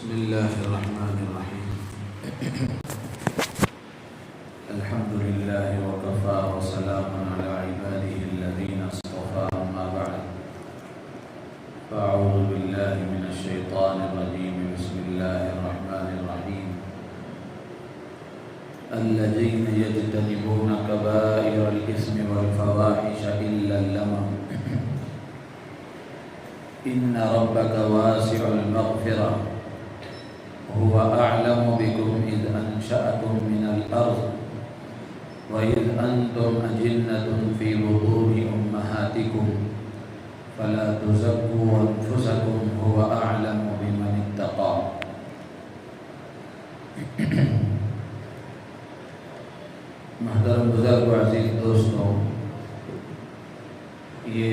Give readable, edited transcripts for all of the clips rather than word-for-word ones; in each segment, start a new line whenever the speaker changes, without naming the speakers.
بسم الله الرحمن الرحيم الحمد لله وكفى وسلام على عباده الذين اصطفى أما بعد فأعوذ بالله من الشيطان الرجيم بسم الله الرحمن الرحيم الذين يجتنبون كبائر الإثم والفواحش إلا اللمم إن ربك واسع المغفرة هو أعلم بكم إذ أنشأكم من الأرض وإذ أنتم أجنة في بطون أمهاتكم فلا تزكوا أنفسكم هو أعلم بمن اتقى. محترم بزرگ و عزیز دوستوں، یہ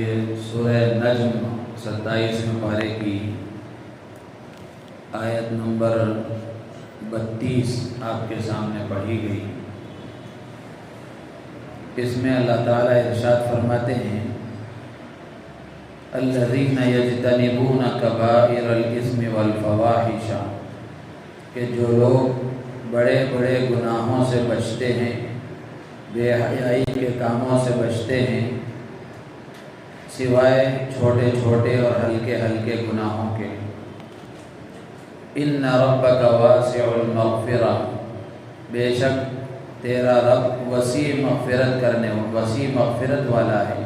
سورہ نجم 27 پارے کی آیت نمبر 32 آپ کے سامنے پڑھی گئی۔ اس میں اللہ تعالیٰ ارشاد فرماتے ہیں الذین یجتنبون کبائر الاثم والفواحش، کہ جو لوگ بڑے بڑے گناہوں سے بچتے ہیں، بے حیائی کے کاموں سے بچتے ہیں، سوائے چھوٹے چھوٹے اور ہلکے ہلکے گناہوں کے۔ ان ربک واسع المغفرہ، بے شک تیرا رب وسیع مغفرت والا ہے۔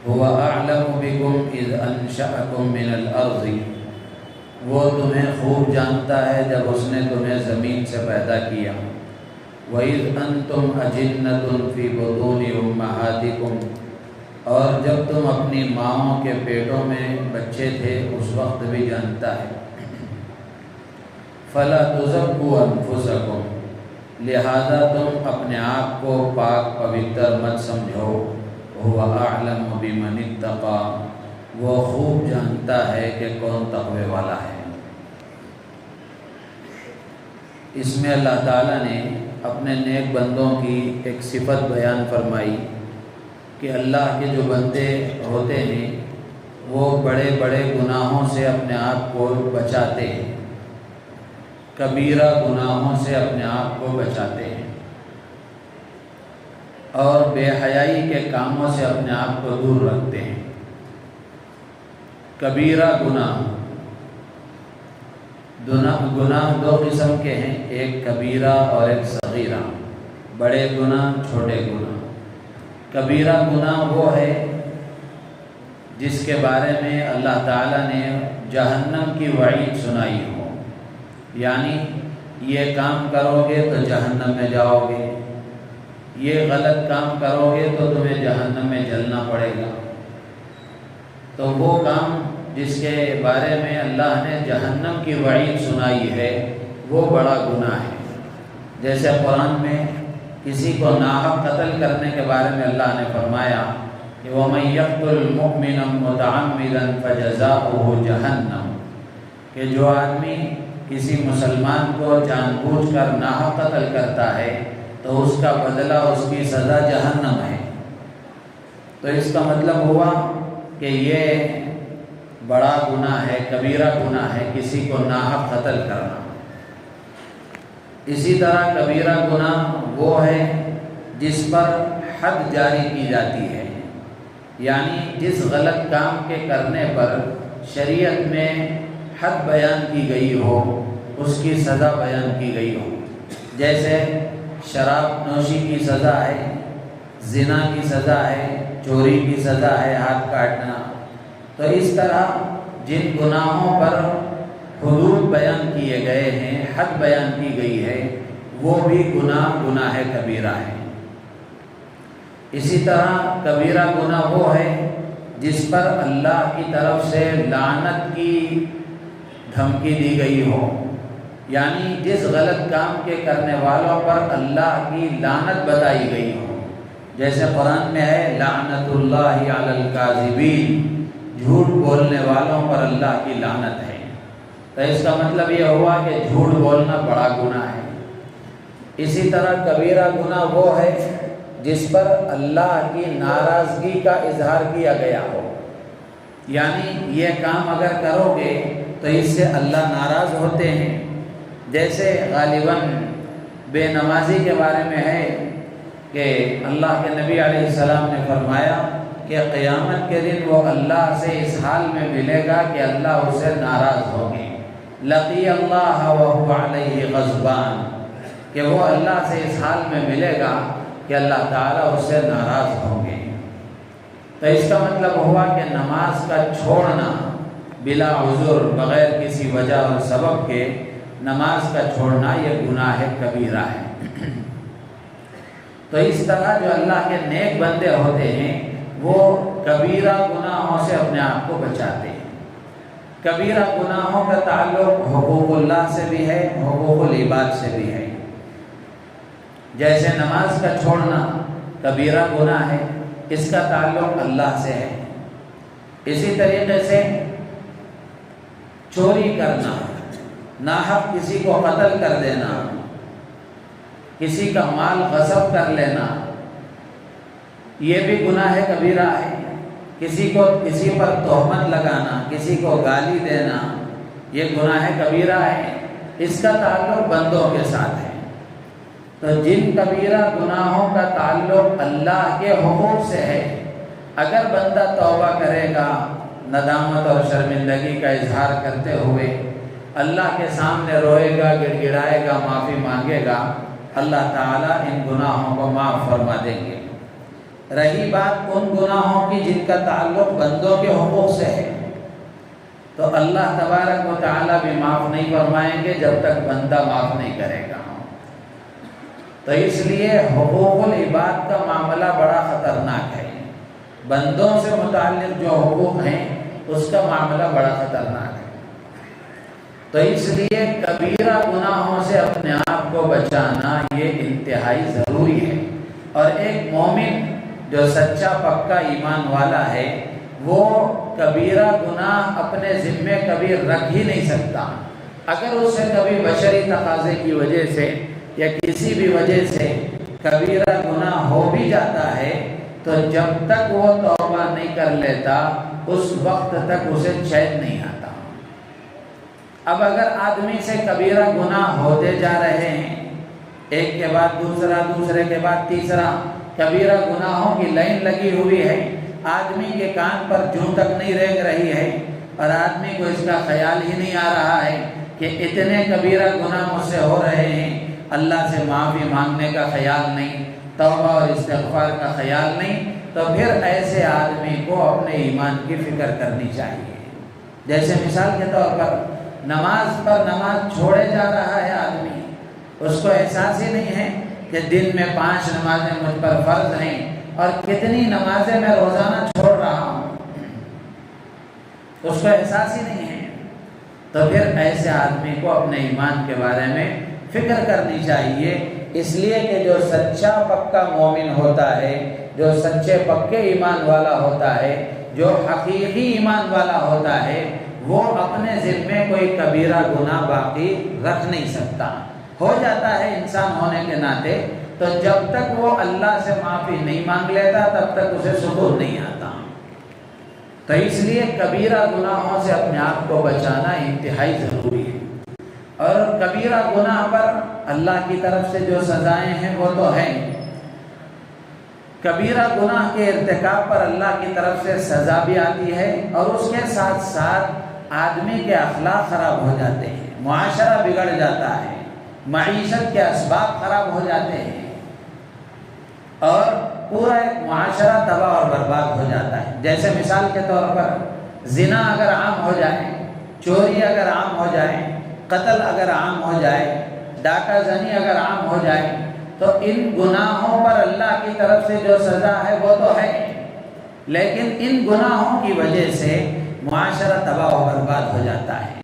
هو اعلم بکم اذ انشأکم من الارض، وہ تمہیں خوب جانتا ہے جب اس نے تمہیں زمین سے پیدا کیا۔ وَإِذْ أَنْتُمْ أَجِنَّةٌ فِي بُطُونِ أُمَّهَاتِكُمْ، اور جب تم اپنی ماؤں کے پیٹوں میں بچے تھے اس وقت بھی جانتا ہے۔ فَلَا تُزَكُّوا أَنفُسَكُمْ، لہذا تم اپنے آپ کو پاک پوتر مت سمجھو۔ هُوَ أَعْلَمُ بِمَنِ اتَّقَى، وہ خوب جانتا ہے کہ کون تقوی والا ہے۔ اس میں اللہ تعالیٰ نے اپنے نیک بندوں کی ایک صفت بیان فرمائی کہ اللہ کے جو بندے ہوتے ہیں وہ بڑے بڑے گناہوں سے اپنے آپ کو بچاتے ہیں، کبیرہ گناہوں سے اپنے آپ کو بچاتے ہیں، اور بے حیائی کے کاموں سے اپنے آپ کو دور رکھتے ہیں۔ کبیرہ گناہ دو قسم کے ہیں، ایک کبیرہ اور ایک صغیرہ، بڑے گناہ چھوٹے گناہ۔ کبیرہ گناہ وہ ہے جس کے بارے میں اللہ تعالیٰ نے جہنم کی وعید سنائی ہو، یعنی یہ کام کرو گے تو جہنم میں جاؤ گے، یہ غلط کام کرو گے تو تمہیں جہنم میں جلنا پڑے گا۔ تو وہ کام جس کے بارے میں اللہ نے جہنم کی وعید سنائی ہے وہ بڑا گناہ ہے۔ جیسے قرآن میں کسی کو ناحق قتل کرنے کے بارے میں اللہ نے فرمایا کہ وَمَن يَقْتُلْ مُؤْمِنًا مُتَعَمِّدًا فَجَزَاؤُهُ جَهَنَّمُ، کہ جو آدمی کسی مسلمان کو جان بوجھ کر ناحق قتل کرتا ہے تو اس کا بدلہ، اس کی سزا جہنم ہے۔ تو اس کا مطلب ہوا کہ یہ بڑا گناہ ہے، کبیرہ گناہ ہے کسی کو ناحق قتل کرنا۔ اسی طرح کبیرہ گناہ وہ ہے جس پر حد جاری کی جاتی ہے، یعنی جس غلط کام کے کرنے پر شریعت میں حد بیان کی گئی ہو، اس کی سزا بیان کی گئی ہو۔ جیسے شراب نوشی کی سزا ہے، زنا کی سزا ہے، چوری کی سزا ہے، ہاتھ کاٹنا۔ تو اس طرح جن گناہوں پر حدود بیان کیے گئے ہیں، حد بیان کی گئی ہے، وہ بھی گناہ کبیرہ ہے۔ اسی طرح کبیرہ گناہ وہ ہے جس پر اللہ کی طرف سے لعنت کی دھمکی دی گئی ہو، یعنی جس غلط کام کے کرنے والوں پر اللہ کی لعنت بتائی گئی ہو۔ جیسے قرآن میں ہے لعنت اللہ علی الکاذبین، جھوٹ بولنے والوں پر اللہ کی لعنت ہے۔ تو اس کا مطلب یہ ہوا کہ جھوٹ بولنا بڑا گناہ ہے۔ اسی طرح کبیرہ گناہ وہ ہے جس پر اللہ کی ناراضگی کا اظہار کیا گیا ہو، یعنی یہ کام اگر کرو گے تو اس سے اللہ ناراض ہوتے ہیں۔ جیسے غالباً بے نمازی کے بارے میں ہے کہ اللہ کے نبی علیہ السلام نے فرمایا کہ قیامت کے دن وہ اللہ سے اس حال میں ملے گا کہ اللہ اسے ناراض ہوگے، لقی اللہ وہو علیہ غضبان، کہ وہ اللہ سے اس حال میں ملے گا کہ اللہ تعالیٰ اس سے ناراض ہوں گے۔ تو اس کا مطلب ہوا کہ نماز کا چھوڑنا بلا عذر، بغیر کسی وجہ اور سبب کے نماز کا چھوڑنا یہ گناہ کبیرہ ہے۔ تو اس طرح جو اللہ کے نیک بندے ہوتے ہیں وہ کبیرہ گناہوں سے اپنے آپ کو بچاتے ہیں۔ کبیرہ گناہوں کا تعلق حقوق اللہ سے بھی ہے، حقوق العباد سے بھی ہے۔ جیسے نماز کا چھوڑنا کبیرہ گناہ ہے، اس کا تعلق اللہ سے ہے۔ اسی طریقے سے چوری کرنا، ناحق کسی کو قتل کر دینا، کسی کا مال غصب کر لینا، یہ بھی گناہ کبیرہ ہے۔ کسی پر تہمت لگانا، کسی کو گالی دینا، یہ گناہ کبیرہ ہے۔ اس کا تعلق بندوں کے ساتھ ہے۔ تو جن کبیرہ گناہوں کا تعلق اللہ کے حقوق سے ہے، اگر بندہ توبہ کرے گا، ندامت اور شرمندگی کا اظہار کرتے ہوئے اللہ کے سامنے روئے گا، گڑ گڑائے گا، معافی مانگے گا، اللہ تعالیٰ ان گناہوں کو معاف فرما دیں گے۔ رہی بات ان گناہوں کی جن کا تعلق بندوں کے حقوق سے ہے، تو اللہ تبارک و تعالیٰ بھی معاف نہیں فرمائیں گے جب تک بندہ معاف نہیں کرے گا۔ تو اس لیے حقوق العباد کا معاملہ بڑا خطرناک ہے۔ بندوں سے متعلق جو حقوق ہیں اس کا معاملہ بڑا خطرناک ہے۔ تو اس لیے کبیرہ گناہوں سے اپنے آپ کو بچانا یہ انتہائی ضروری ہے۔ اور ایک مومن جو سچا پکا ایمان والا ہے وہ کبیرہ گناہ اپنے ذمے کبھی رکھ ہی نہیں سکتا۔ اگر اس سے کبھی بشری تقاضے کی وجہ سے یا کسی بھی وجہ سے کبیرہ گناہ ہو بھی جاتا ہے تو جب تک وہ توبہ نہیں کر لیتا اس وقت تک اسے چین نہیں آتا۔ اب اگر آدمی سے کبیرہ گناہ ہوتے جا رہے ہیں، ایک کے بعد دوسرا، دوسرے کے بعد تیسرا، کبیرہ گناہوں کی لائن لگی ہوئی ہے، آدمی کے کان پر جوں تک نہیں رینگ رہی ہے اور آدمی کو اس کا خیال ہی نہیں آ رہا ہے کہ اتنے کبیرہ گناہ مجھ سے ہو رہے ہیں، اللہ سے معافی مانگنے کا خیال نہیں، توبہ اور استغفار کا خیال نہیں، تو پھر ایسے آدمی کو اپنے ایمان کی فکر کرنی چاہیے۔ جیسے مثال کے طور پر نماز پر نماز چھوڑے جا رہا ہے آدمی، اس کو احساس ہی نہیں ہے کہ دن میں 5 نمازیں مجھ پر فرض ہیں اور کتنی نمازیں میں روزانہ چھوڑ رہا ہوں، اس کو احساس ہی نہیں ہے۔ تو پھر ایسے آدمی کو اپنے ایمان کے بارے میں فکر کرنی چاہیے، اس لیے کہ جو سچا پکا مومن ہوتا ہے، جو سچے پکے ایمان والا ہوتا ہے، جو حقیقی ایمان والا ہوتا ہے، وہ اپنے ذمے کوئی کبیرہ گناہ باقی رکھ نہیں سکتا۔ ہو جاتا ہے انسان ہونے کے ناطے، تو جب تک وہ اللہ سے معافی نہیں مانگ لیتا تب تک اسے سکون نہیں آتا۔ تو اس لیے کبیرہ گناہوں سے اپنے آپ کو بچانا انتہائی ضروری ہے۔ اور کبیرہ گناہ پر اللہ کی طرف سے جو سزائیں ہیں وہ تو ہیں، کبیرہ گناہ کے ارتکاب پر اللہ کی طرف سے سزا بھی آتی ہے، اور اس کے ساتھ ساتھ آدمی کے اخلاق خراب ہو جاتے ہیں، معاشرہ بگڑ جاتا ہے، معیشت کے اسباب خراب ہو جاتے ہیں، اور پورا ایک معاشرہ تباہ اور برباد ہو جاتا ہے۔ جیسے مثال کے طور پر زنا اگر عام ہو جائے، چوری اگر عام ہو جائے، قتل اگر عام ہو جائے، ڈاکہ زنی اگر عام ہو جائے، تو ان گناہوں پر اللہ کی طرف سے جو سزا ہے وہ تو ہے، لیکن ان گناہوں کی وجہ سے معاشرہ تباہ و برباد ہو جاتا ہے،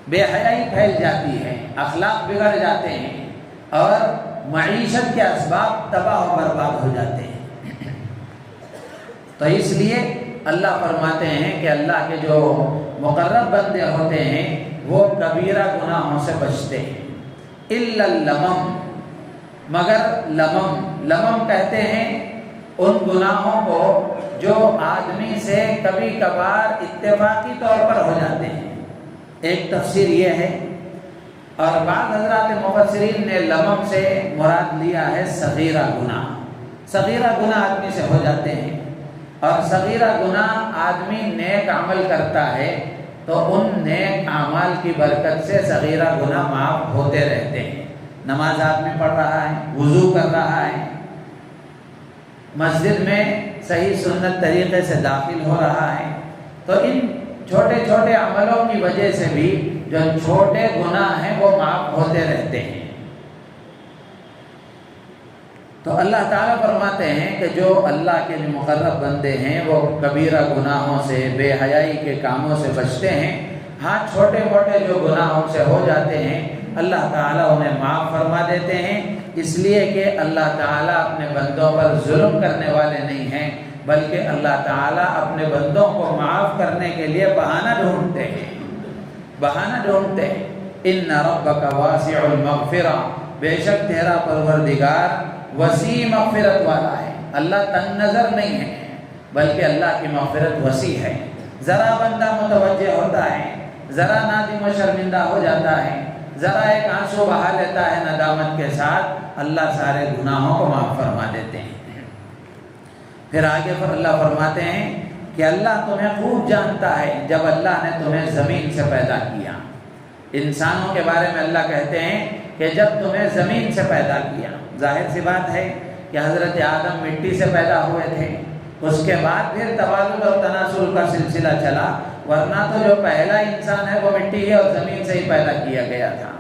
بے حیائی پھیل جاتی ہے، اخلاق بگڑ جاتے ہیں، اور معیشت کے اسباب تباہ و برباد ہو جاتے ہیں۔ تو اس لیے اللہ فرماتے ہیں کہ اللہ کے جو مقرب بندے ہوتے ہیں وہ کبیرہ گناہوں سے بچتے ہیں، الا اللمم، مگر لمم کہتے ہیں ان گناہوں کو جو آدمی سے کبھی کبھار اتفاقی طور پر ہو جاتے ہیں، ایک تفسیر یہ ہے، اور بعض حضرات مفسرین نے لمم سے مراد لیا ہے صغیرہ گناہ۔ صغیرہ گناہ آدمی سے ہو جاتے ہیں، اور صغیرہ گناہ آدمی نیک عمل کرتا ہے تو ان نیک اعمال کی برکت سے صغیرہ گناہ معاف ہوتے رہتے ہیں۔ نماز آدمی پڑھ رہا ہے، وضو کر رہا ہے، مسجد میں صحیح سنت طریقے سے داخل ہو رہا ہے، تو ان چھوٹے چھوٹے عملوں کی وجہ سے بھی جو چھوٹے گناہ ہیں وہ معاف ہوتے رہتے ہیں۔ تو اللہ تعالیٰ فرماتے ہیں کہ جو اللہ کے مقرب بندے ہیں وہ کبیرہ گناہوں سے، بے حیائی کے کاموں سے بچتے ہیں۔ ہاں چھوٹے موٹے جو گناہوں سے ہو جاتے ہیں اللہ تعالیٰ انہیں معاف فرما دیتے ہیں، اس لیے کہ اللہ تعالیٰ اپنے بندوں پر ظلم کرنے والے نہیں ہیں، بلکہ اللہ تعالیٰ اپنے بندوں کو معاف کرنے کے لیے بہانہ ڈھونڈتے ہیں، بہانہ ڈھونڈتے ہیں۔ ان ربک واسع المغفرہ، بے شک تیرا پروردگار وسیع مغفرت والا ہے۔ اللہ تنگ نظر نہیں ہے، بلکہ اللہ کی مغفرت وسیع ہے۔ ذرا بندہ متوجہ ہوتا ہے، ذرا نادم و شرمندہ ہو جاتا ہے، ذرا ایک آنسو بہا لیتا ہے ندامت کے ساتھ، اللہ سارے گناہوں کو معاف فرما دیتے ہیں۔ پھر آگے پر اللہ فرماتے ہیں کہ اللہ تمہیں خوب جانتا ہے جب اللہ نے تمہیں زمین سے پیدا کیا۔ انسانوں کے بارے میں اللہ کہتے ہیں کہ جب تمہیں زمین سے پیدا کیا، ظاہر سی بات ہے کہ حضرت آدم مٹی سے پیدا ہوئے تھے، اس کے بعد پھر توالد اور تناسل کا سلسلہ چلا، ورنہ تو جو پہلا انسان ہے وہ مٹی ہے اور زمین سے ہی پیدا کیا گیا تھا۔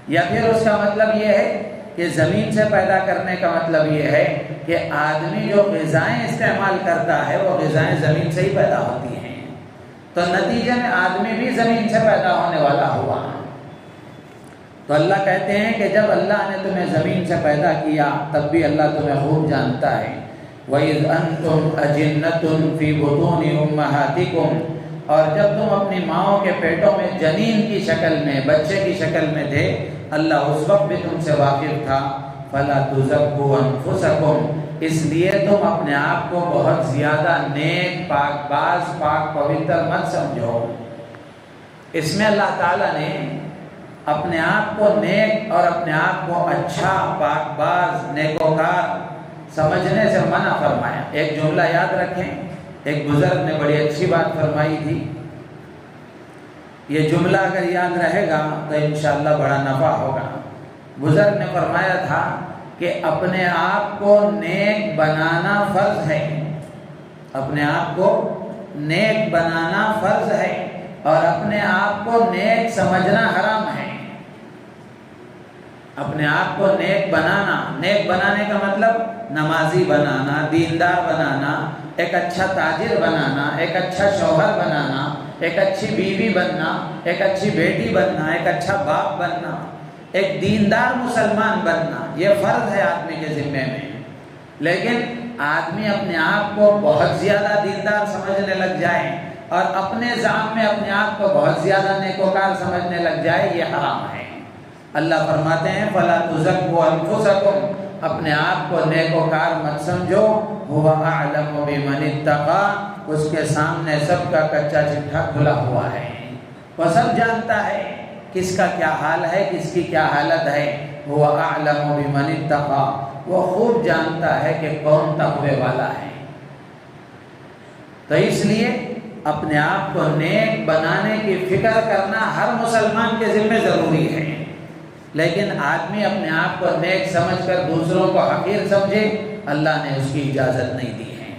یا پھر اس کا مطلب یہ ہے کہ زمین سے پیدا کرنے کا مطلب یہ ہے کہ آدمی جو غذائیں استعمال کرتا ہے وہ غذائیں زمین سے ہی پیدا ہوتی ہیں، تو نتیجے میں آدمی بھی زمین سے پیدا ہونے والا ہوا۔ تو اللہ کہتے ہیں کہ جب اللہ نے تمہیں زمین سے پیدا کیا تب بھی اللہ تمہیں خوب جانتا ہے۔ وَإِذْ أَنْتُمْ أَجِنَّةٌ فِي بُطُونِ أُمَّهَاتِكُمْ، اور جب تم اپنی ماؤں کے پیٹوں میں جنین کی شکل میں، بچے کی شکل میں تھے، اللہ اس وقت بھی تم سے واقف تھا۔ فَلَا تُزَكُّوا أَنفُسَكُمْ، اس لیے تم اپنے آپ کو بہت زیادہ نیک، پاک باز، پاک پوتر مت سمجھو۔ اس میں اللہ تعالیٰ نے اپنے آپ کو نیک اور اپنے آپ کو اچھا، پاک باز، نیکوکار سمجھنے سے منع فرمایا۔ ایک جملہ یاد رکھیں، ایک بزرگ نے بڑی اچھی بات فرمائی تھی، یہ جملہ اگر یاد رہے گا تو انشاءاللہ بڑا نفع ہوگا۔ بزرگ نے فرمایا تھا کہ اپنے آپ کو نیک بنانا فرض ہے، اپنے آپ کو نیک بنانا فرض ہے، اور اپنے آپ کو نیک سمجھنا حرام ہے۔ اپنے آپ کو نیک بنانا، نیک بنانے کا مطلب نمازی بنانا، دیندار بنانا، ایک اچھا تاجر بنانا، ایک اچھا شوہر بنانا، ایک اچھی بیوی بننا، ایک اچھی بیٹی بننا، ایک اچھا باپ بننا، ایک دیندار مسلمان بننا، یہ فرض ہے آدمی کے ذمے میں۔ لیکن آدمی اپنے آپ کو بہت زیادہ دیندار سمجھنے لگ جائے اور اپنے ذات میں اپنے آپ کو بہت زیادہ نیکوکار سمجھنے لگ جائے، یہ حرام ہے۔ اللہ فرماتے ہیں فَلَا تُزَكُّوا أَنفُسَكُمْ، اپنے آپ کو نیکوکار مت سمجھو، هُوَ أَعْلَمُ بِمَنِ اتَّقَىٰ، اس کے سامنے سب کا کچا چٹھا کھلا ہوا ہے، وہ سب جانتا ہے کس کا کیا حال ہے، کس کی کیا حالت ہے۔ هُوَ أَعْلَمُ بِمَنِ اتَّقَىٰ، وہ خوب جانتا ہے کہ کون تقوی والا ہے۔ تو اس لیے اپنے آپ کو نیک بنانے کی فکر کرنا ہر مسلمان کے ذمہ ضروری ہے، لیکن آدمی اپنے آپ کو نیک سمجھ کر دوسروں کو حقیر سمجھے، اللہ نے اس کی اجازت نہیں دی ہے۔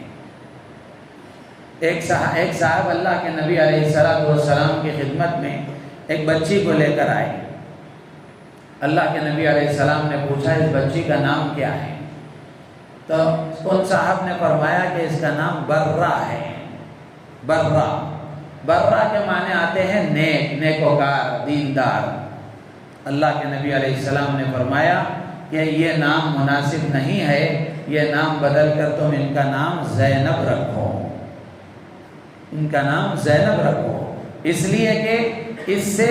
ایک صاحب اللہ کے نبی علیہ السلام کی خدمت میں ایک بچی کو لے کر آئے۔ اللہ کے نبی علیہ السلام نے پوچھا اس بچی کا نام کیا ہے؟ تو ان صاحب نے فرمایا کہ اس کا نام برہ ہے۔ برہ کے معنی آتے ہیں نیک، نیکوکار، دیندار۔ اللہ کے نبی علیہ السلام نے فرمایا کہ یہ نام مناسب نہیں ہے، یہ نام بدل کر تم ان کا نام زینب رکھو، ان کا نام زینب رکھو، اس لیے کہ اس سے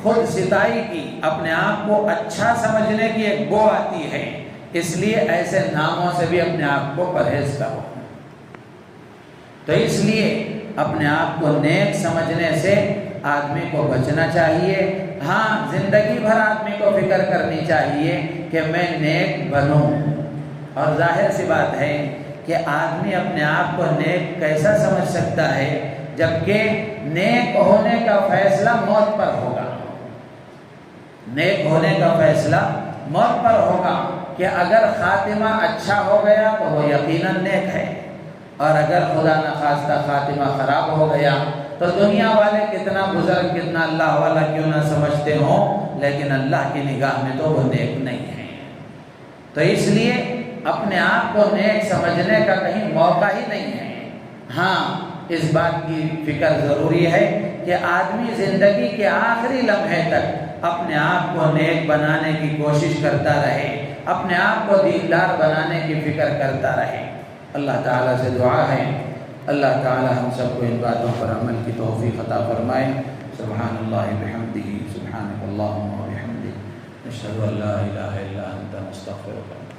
خود ستائی کی، اپنے آپ کو اچھا سمجھنے کی ایک بو آتی ہے، اس لیے ایسے ناموں سے بھی اپنے آپ کو پرہیز کرو۔ تو اس لیے اپنے آپ کو نیک سمجھنے سے آدمی کو بچنا چاہیے۔ ہاں زندگی بھر آدمی کو فکر کرنی چاہیے کہ میں نیک بنوں، اور ظاہر سی بات ہے کہ آدمی اپنے آپ کو نیک کیسا سمجھ سکتا ہے جبکہ نیک ہونے کا فیصلہ موت پر ہوگا۔ نیک ہونے کا فیصلہ موت پر ہوگا کہ اگر خاتمہ اچھا ہو گیا تو وہ یقیناً نیک ہے، اور اگر خدا نخواستہ خاتمہ خراب ہو گیا تو دنیا والے کتنا بزرگ کتنا اللہ والا کیوں نہ سمجھتے ہوں، لیکن اللہ کی نگاہ میں تو وہ نیک نہیں ہے۔ تو اس لیے اپنے آپ کو نیک سمجھنے کا کہیں موقع ہی نہیں ہے۔ ہاں اس بات کی فکر ضروری ہے کہ آدمی زندگی کے آخری لمحے تک اپنے آپ کو نیک بنانے کی کوشش کرتا رہے، اپنے آپ کو دیندار بنانے کی فکر کرتا رہے۔ اللہ تعالیٰ سے دعا ہے اللہ تعالیٰ ہم سب کو ان باتوں پر عمل کی توفیق عطا فرمائے۔ سبحان اللہ بحمدہ، سبحانک اللہم و بحمدک، نشہد ان لا الہ الا انت، نستغفرک۔